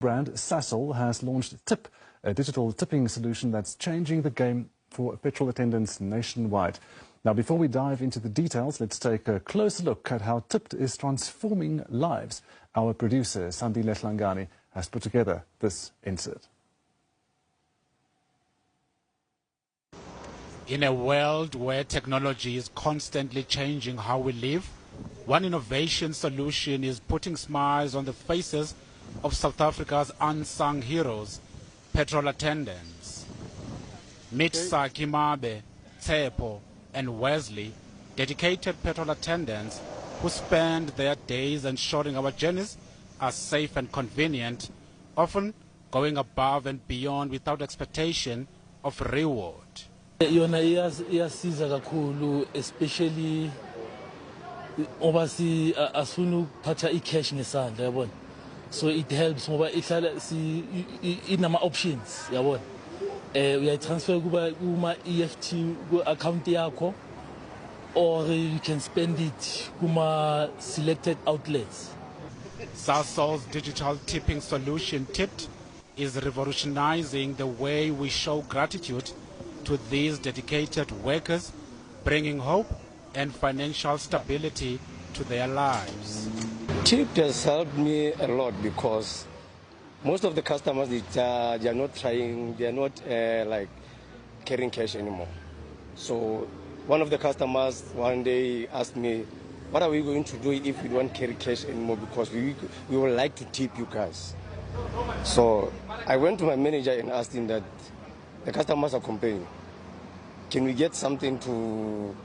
brand Sasol has launched Tip, a digital tipping solution that's changing the game for petrol attendants nationwide. Now, before we dive into the details, let's take a closer look at how Tip is transforming lives. Our producer, Sandile Hlangani, has put together this insert. In a world where technology is constantly changing how we live, one innovation solution is putting smiles on the faces of South Africa's unsung heroes, petrol attendants. Meet Saki Mabe, Tsepo, and Wesley, dedicated petrol attendants who spend their days ensuring our journeys are safe and convenient, often going above and beyond without expectation of reward. Yona iyasiza kakhulu, especially obasi asunu patha i-cash ngesandla yabona, so it helps ngoba ihlala inama options yabona, uyayitransfer kuba kuma EFT ku account yakho, or you can spend it kuma selected outlets. Sasol's digital tipping solution Tipped is revolutionizing the way we show gratitude to these dedicated workers, bringing hope and financial stability to their lives. Tipped has helped me a lot because most of the customers, they are not like carrying cash anymore. So one of the customers one day asked me, what are we going to do if we don't carry cash anymore, because we would like to tip you guys. So I went to my manager and asked him that the customers are complaining. Can we get something to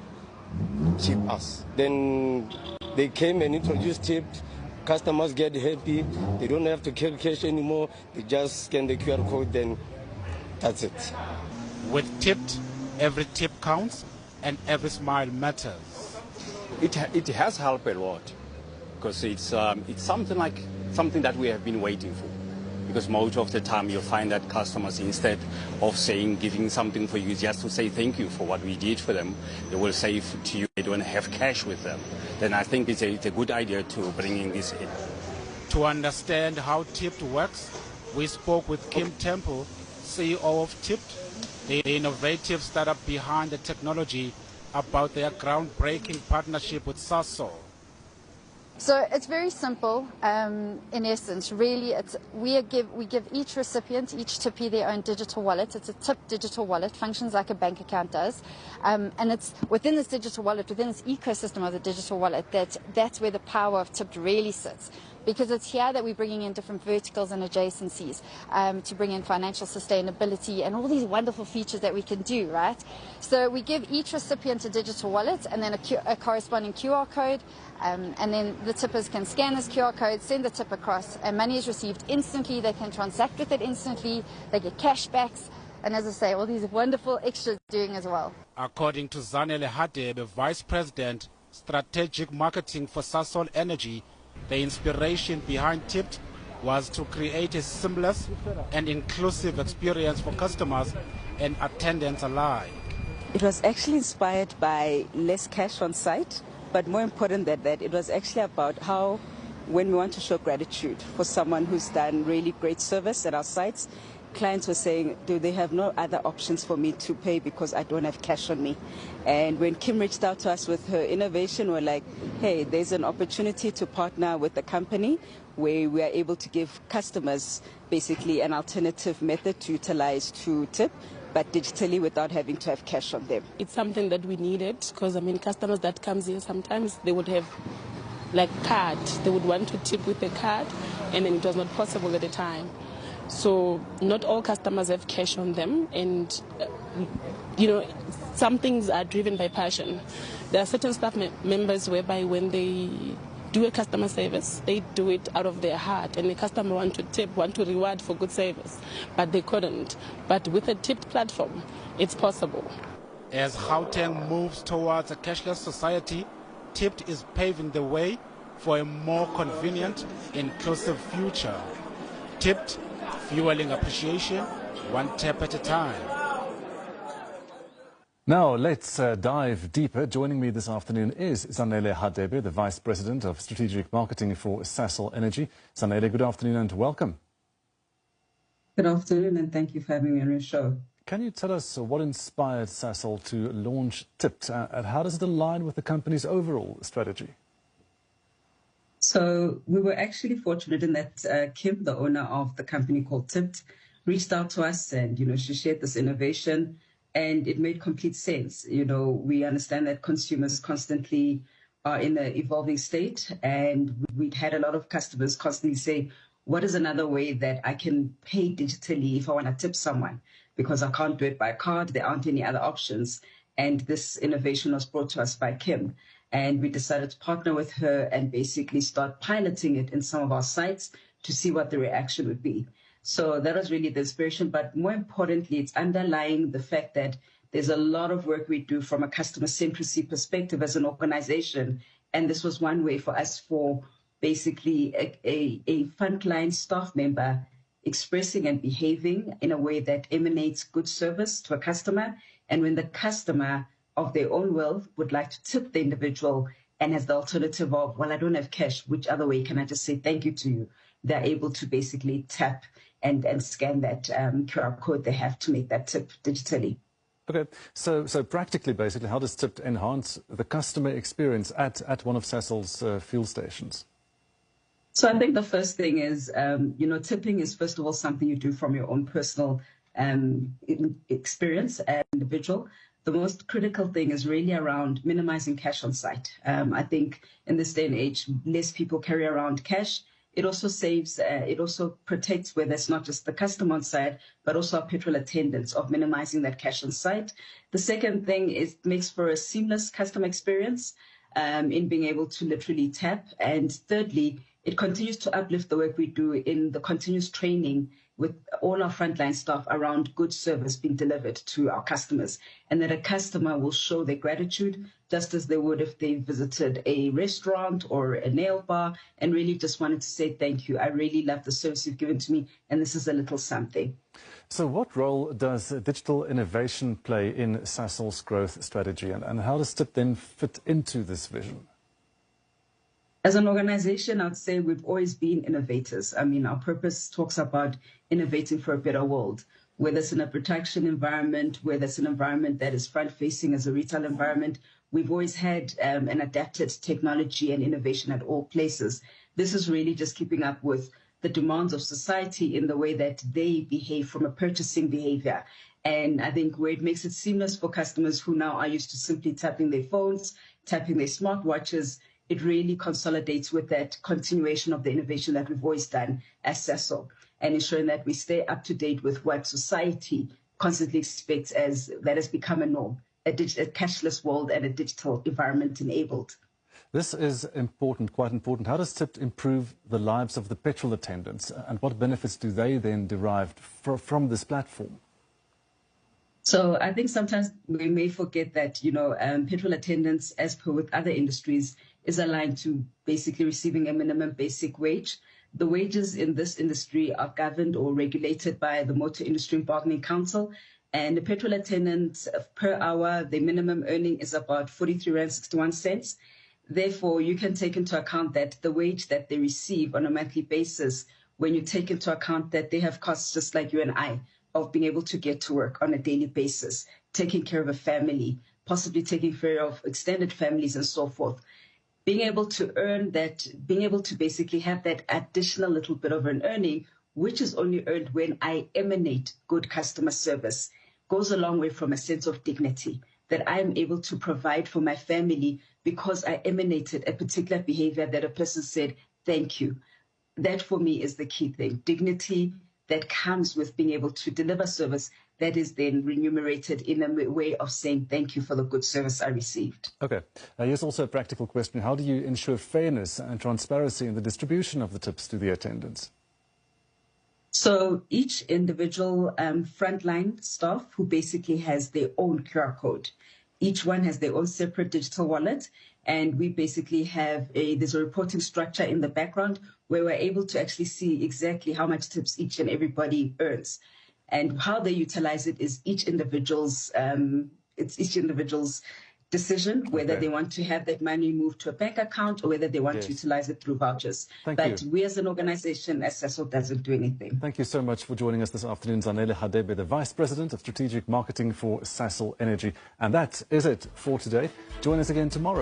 tip us? Then they came and introduced Tipped. Customers get happy. They don't have to carry cash anymore. They just scan the QR code, then that's it. With Tipped, every tip counts and every smile matters. It has helped a lot because it's something that we have been waiting for. Because most of the time you'll find that customers, instead of giving something for you just to say thank you for what we did for them, they will say to you they don't have cash with them. Then I think it's a good idea to bringing this in. To understand how Tipped works, we spoke with Kim Temple, CEO of Tipped, the innovative startup behind the technology, about their groundbreaking partnership with Sasol. So it's very simple. In essence, really, we give each recipient, each tippee, their own digital wallet. It's a Tip digital wallet, functions like a bank account does, and it's within this digital wallet, within this ecosystem of the digital wallet, that's where the power of Tipped really sits. Because it's here that we're bringing in different verticals and adjacencies to bring in financial sustainability and all these wonderful features that we can do, right? So we give each recipient a digital wallet and then a corresponding QR code, and then the tippers can scan this QR code, send the tip across, and money is received instantly. They can transact with it instantly. They get cashbacks, and as I say, all these wonderful extras doing as well. According to Zanele Hadebe, Vice President, Strategic Marketing for Sasol Energy, the inspiration behind Tipped was to create a seamless and inclusive experience for customers and attendants alike. It was actually inspired by less cash on site, but more important than that, it was actually about how, when we want to show gratitude for someone who's done really great service at our sites, clients were saying, do they have no other options for me to pay because I don't have cash on me? And when Kim reached out to us with her innovation, we're like, hey, there's an opportunity to partner with a company where we are able to give customers basically an alternative method to utilize to tip, but digitally without having to have cash on them. It's something that we needed because, I mean, customers that comes here, sometimes they would have like card. They would want to tip with a card, and then it was not possible at the time. So not all customers have cash on them, and some things are driven by passion. There are certain staff members whereby when they do a customer service, they do it out of their heart, and the customer want to tip, want to reward for good service, but they couldn't. But with a Tipped platform, it's possible. As Gauteng moves towards a cashless society, Tipped is paving the way for a more convenient, inclusive future. Tipped, fueling appreciation, one tap at a time. Now, let's dive deeper. Joining me this afternoon is Zanele Hadebe, the Vice President of Strategic Marketing for Sasol Energy. Zanele, good afternoon and welcome. Good afternoon, and thank you for having me on your show. Can you tell us what inspired Sasol to launch Tipped, and how does it align with the company's overall strategy? So we were actually fortunate in that Kim, the owner of the company called Tipped, reached out to us, and she shared this innovation, and it made complete sense. We understand that consumers constantly are in an evolving state, and we'd had a lot of customers constantly say, what is another way that I can pay digitally if I want to tip someone? Because I can't do it by card, there aren't any other options. And this innovation was brought to us by Kim. And we decided to partner with her and basically start piloting it in some of our sites to see what the reaction would be. So that was really the inspiration. But more importantly, it's underlying the fact that there's a lot of work we do from a customer centricity perspective as an organization. And this was one way for us for basically a frontline staff member expressing and behaving in a way that emanates good service to a customer. And when the customer of their own will would like to tip the individual and has the alternative of, well, I don't have cash, which other way can I just say thank you to you? They're able to basically tap and scan that QR code they have to make that tip digitally. Okay, so practically, basically, how does Tipped enhance the customer experience at one of Sasol's fuel stations? So I think the first thing is, tipping is first of all something you do from your own personal experience as an individual. The most critical thing is really around minimizing cash on site. I think in this day and age, less people carry around cash. It also saves, it also protects whether it's not just the customer on site, but also our petrol attendants of minimizing that cash on site. The second thing is it makes for a seamless customer experience in being able to literally tap. And thirdly, it continues to uplift the work we do in the continuous training with all our frontline staff around good service being delivered to our customers, and that a customer will show their gratitude just as they would if they visited a restaurant or a nail bar and really just wanted to say thank you. I really love the service you've given to me, and this is a little something. So what role does digital innovation play in Sasol's growth strategy, and how does Tipped then fit into this vision? As an organization, I'd say we've always been innovators. I mean, our purpose talks about innovating for a better world, whether it's in a production environment, whether it's an environment that is front-facing as a retail environment. We've always had and adapted technology and innovation at all places. This is really just keeping up with the demands of society in the way that they behave from a purchasing behavior. And I think where it makes it seamless for customers who now are used to simply tapping their phones, tapping their smartwatches, it really consolidates with that continuation of the innovation that we've always done as Sasol, and ensuring that we stay up to date with what society constantly expects as that has become a norm, a cashless world and a digital environment enabled. This is important, quite important. How does Tipped improve the lives of the petrol attendants, and what benefits do they then derive from this platform? So I think sometimes we may forget that, petrol attendants, as per with other industries, is aligned to basically receiving a minimum basic wage. The wages in this industry are governed or regulated by the Motor Industry Bargaining Council, and the petrol attendants per hour, the minimum earning is about 43.61 rand. Therefore, you can take into account that the wage that they receive on a monthly basis, when you take into account that they have costs just like you and I, of being able to get to work on a daily basis, taking care of a family, possibly taking care of extended families and so forth. Being able to earn that, being able to basically have that additional little bit of an earning, which is only earned when I emanate good customer service, goes a long way from a sense of dignity that I'm able to provide for my family because I emanated a particular behavior that a person said, thank you. That for me is the key thing. Dignity that comes with being able to deliver service that is then remunerated in a way of saying thank you for the good service I received. Okay. Here's also a practical question. How do you ensure fairness and transparency in the distribution of the tips to the attendants? So each individual frontline staff who basically has their own QR code. Each one has their own separate digital wallet. And we basically have there's a reporting structure in the background where we're able to actually see exactly how much tips each and everybody earns. And how they utilize it is each individual's decision whether they want to have that money moved to a bank account or whether they want to utilize it through vouchers. But we as an organization, as Sasol, doesn't do anything. Thank you so much for joining us this afternoon, Zanele Hadebe, the Vice President of Strategic Marketing for Sasol Energy. And that is it for today. Join us again tomorrow.